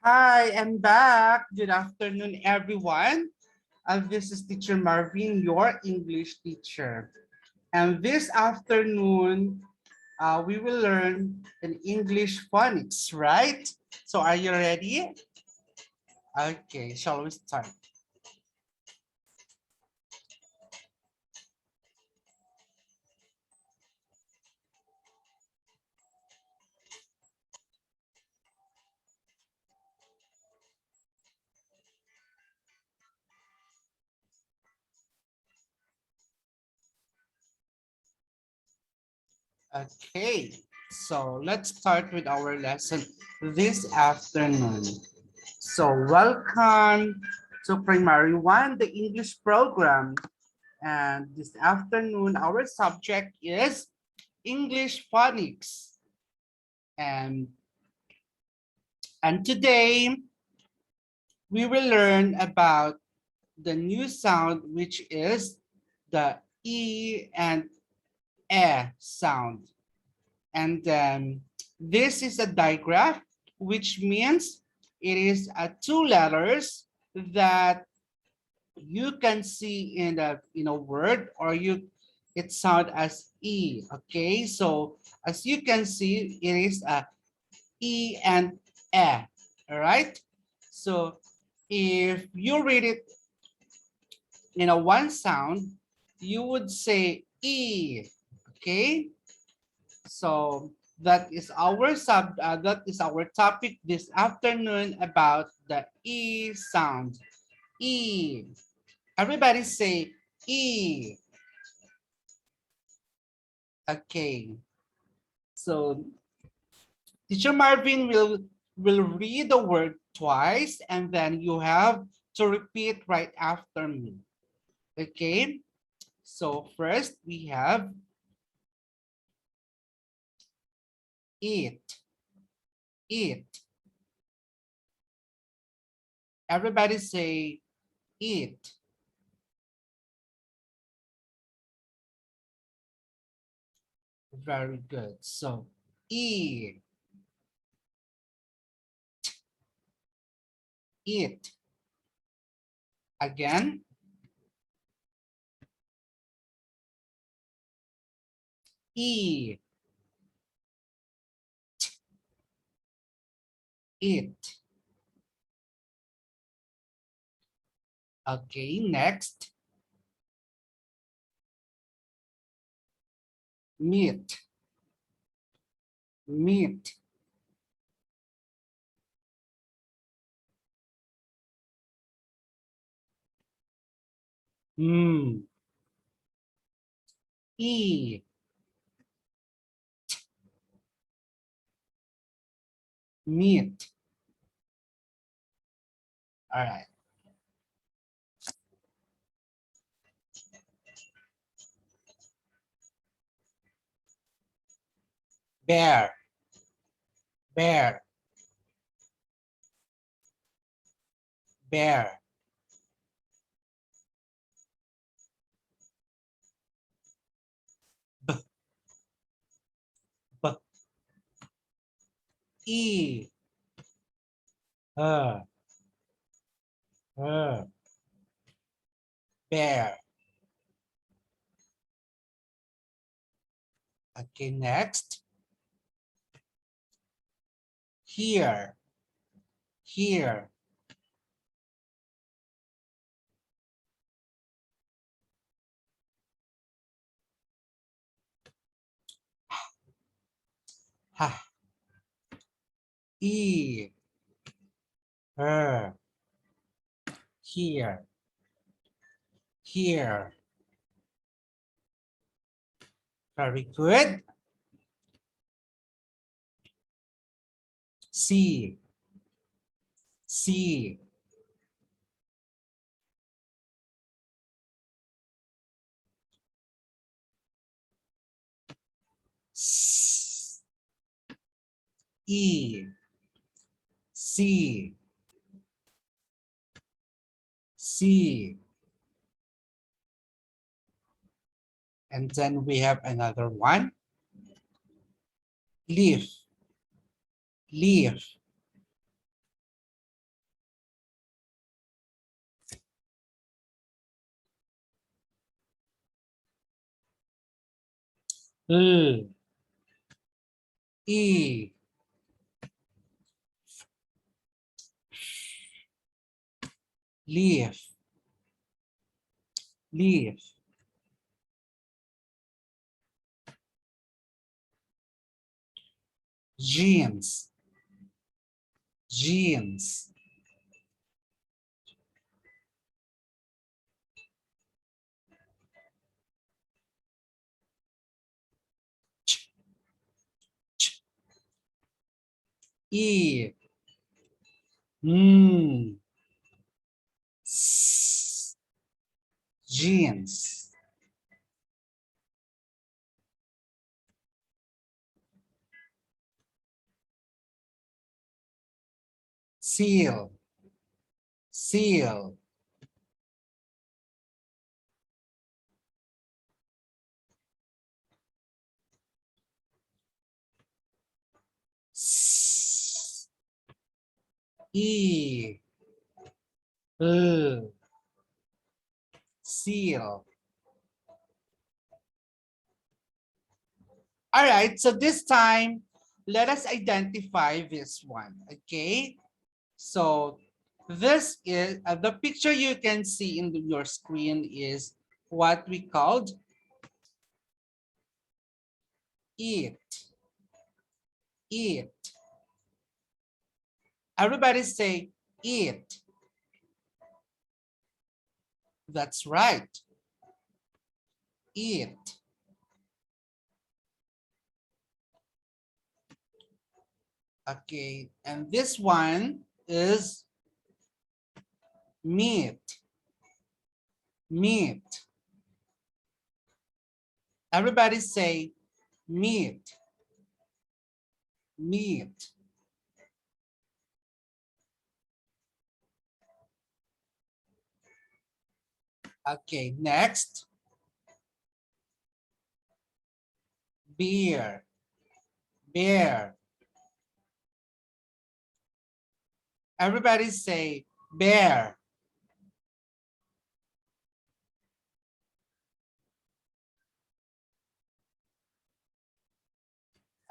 Hi, I'm back. Good afternoon, everyone. This is Teacher Marvin, your English teacher. And this afternoon, we will learn an English phonics, right? So are you ready? Okay, shall we start? Okay, so let's start with our lesson this afternoon. So welcome to Primary 1, the English program. And this afternoon, our subject is English phonics. And, and today, we will learn about the new sound, which is the E and E sound. And then this is a digraph, which means it is two letters that you can see in a word, or it sound as E. Okay, so as you can see, it is a E and E. All right. So if you read it in a one sound, you would say E. Okay. So that is our topic this afternoon about the E sound. E. Everybody say E. Okay. So Teacher Marvin will read the word twice, and then you have to repeat right after me. Okay. So first we have eat. Eat. Everybody say eat. Very good. So eat. Eat. Again. Eat. Eat. Okay, next. Meat. Meat. Mm. E. Meat. All right. Bear. Bear. Bear. B. B. E. Uh. Uh. Bear. Okay, next. Here. Here. Ha. E. Here. Here. Very good. C. C. S. E. C. C. And then we have another one. Leaf. Leaf. L, E, leaf, leaf. Jeans, jeans. Ch, ch, E, S, jeans. Seal, seal. S, E, L, seal. All right, so this time, let us identify this one, okay? So this is, the picture you can see in your screen is what we called it, it. Everybody say it. That's right, it. Okay, and this one is meat, meat. Everybody say meat, meat. Okay, next, beer, bear. Everybody say bear.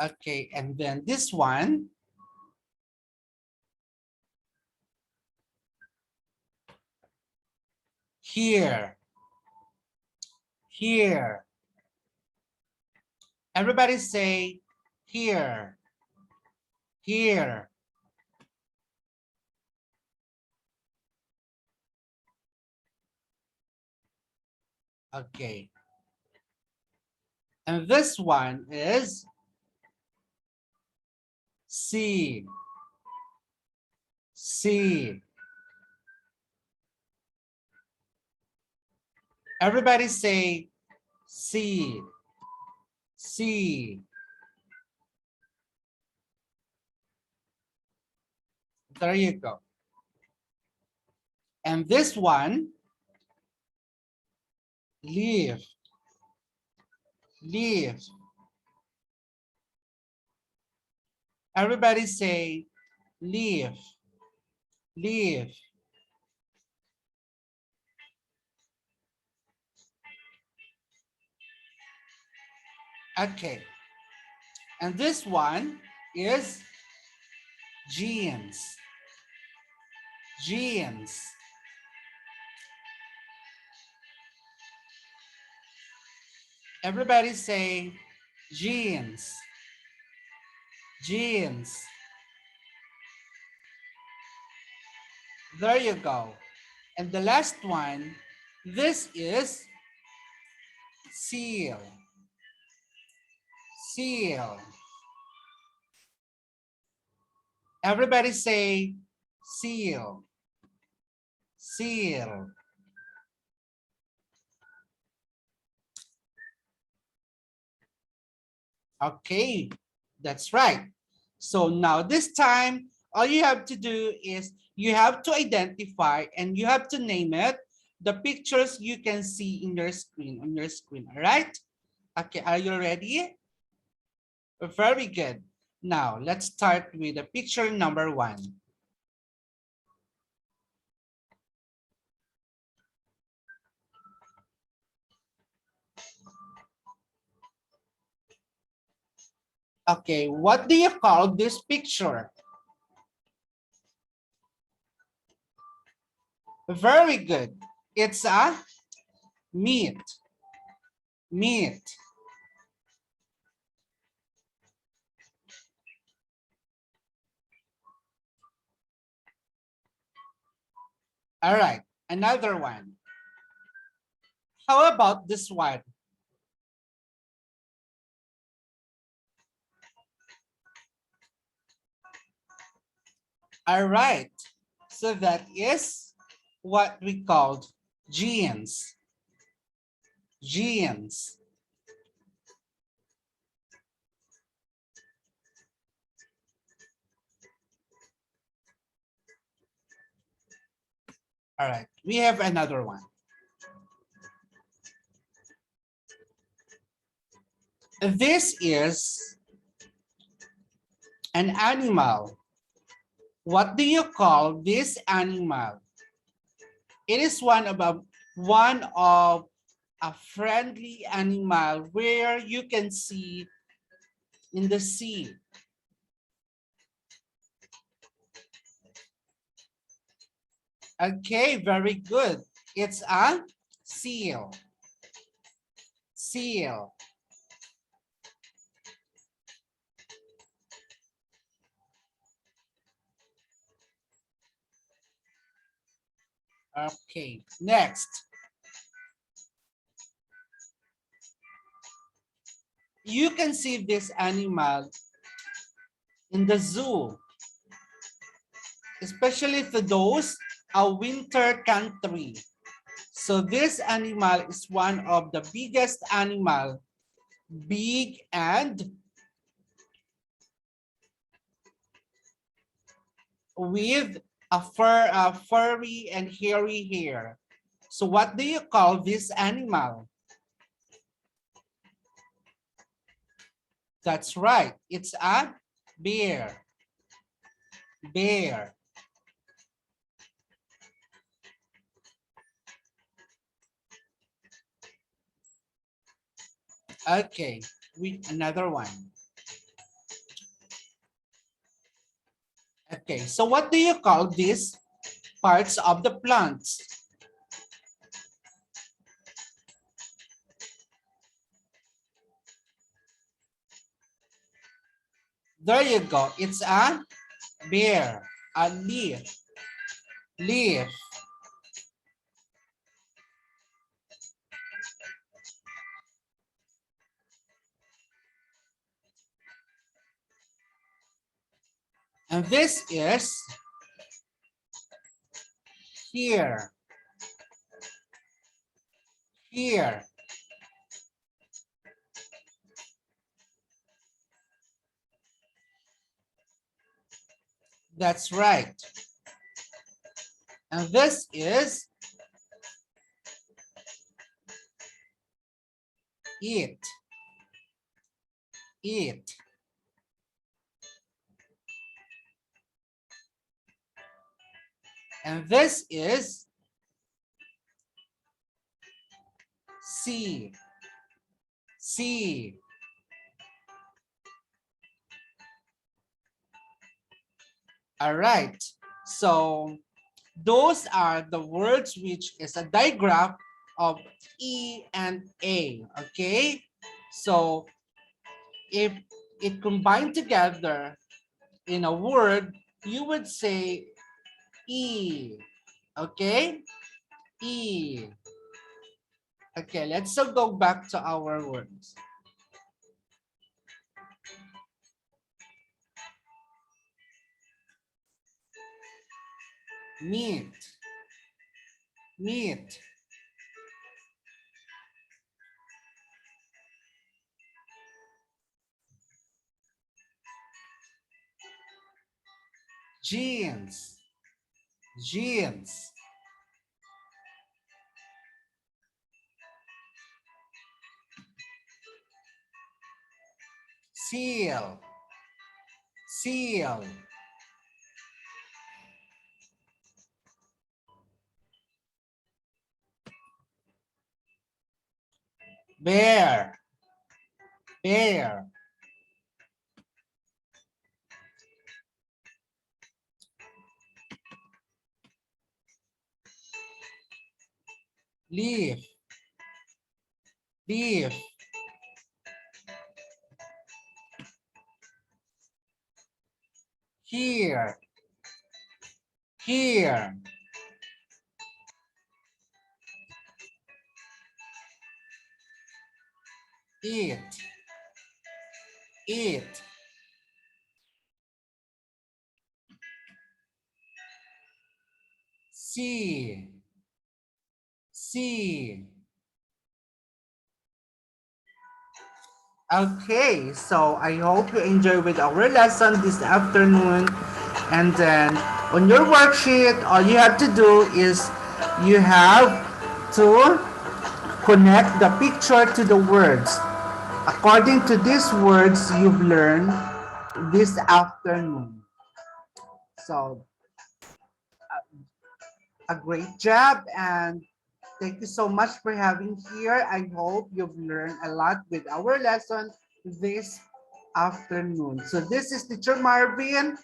Okay, and then this one, here, here. Everybody say here, here. Okay. And this one is C, C. Everybody say C, C. There you go. And this one, leaf, leaf. Everybody say leaf, leaf. Okay. And this one is jeans, jeans. Everybody say jeans, jeans. There you go. And the last one, this is seal, seal. Everybody say seal, seal. Okay, that's right. So now this time, all you have to do is you have to identify and you have to name it the pictures you can see in your screen, on your screen, all right? Okay, are you ready? Very good. Now, let's start with the picture number 1. Okay, what do you call this picture? Very good. It's a meat. Meat. All right, another one. How about this one? All right, so that is what we called genes. Genes. All right, we have another one. This is an animal. What do you call this animal? It is one of a friendly animal where you can see in the sea. Okay, very good. It's a seal. Seal. Okay, next. You can see this animal in the zoo, especially for those a winter country. So this animal is one of the biggest animal, big and with a furry and hairy hair. So what do you call this animal? That's right. It's a bear. Bear. Okay, with another one. Okay, so what do you call these parts of the plants? There you go. It's a bear, a leaf. Leaf. And this is here. Here. That's right. And this is it. It. And this is C. C. All right. So those are the words which is a digraph of E and A. Okay. So if it combined together in a word, you would say E. Okay. E. Okay, let's go back to our words. Meat. Meat. Jeans. Jeans. Seal. Seal. Bear. Bear. leaf, leaf. Here, here. Eat, eat. See, see. Okay, so I hope you enjoy with our lesson this afternoon. And then on your worksheet, all you have to do is you have to connect the picture to the words. According to these words you've learned this afternoon. So a great job, and thank you so much for having here. I hope you've learned a lot with our lesson this afternoon. So this is Teacher Marvin,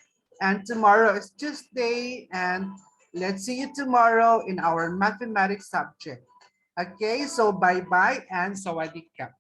and tomorrow is Tuesday, and let's see you tomorrow in our mathematics subject. Okay, so bye-bye and sawadee ka.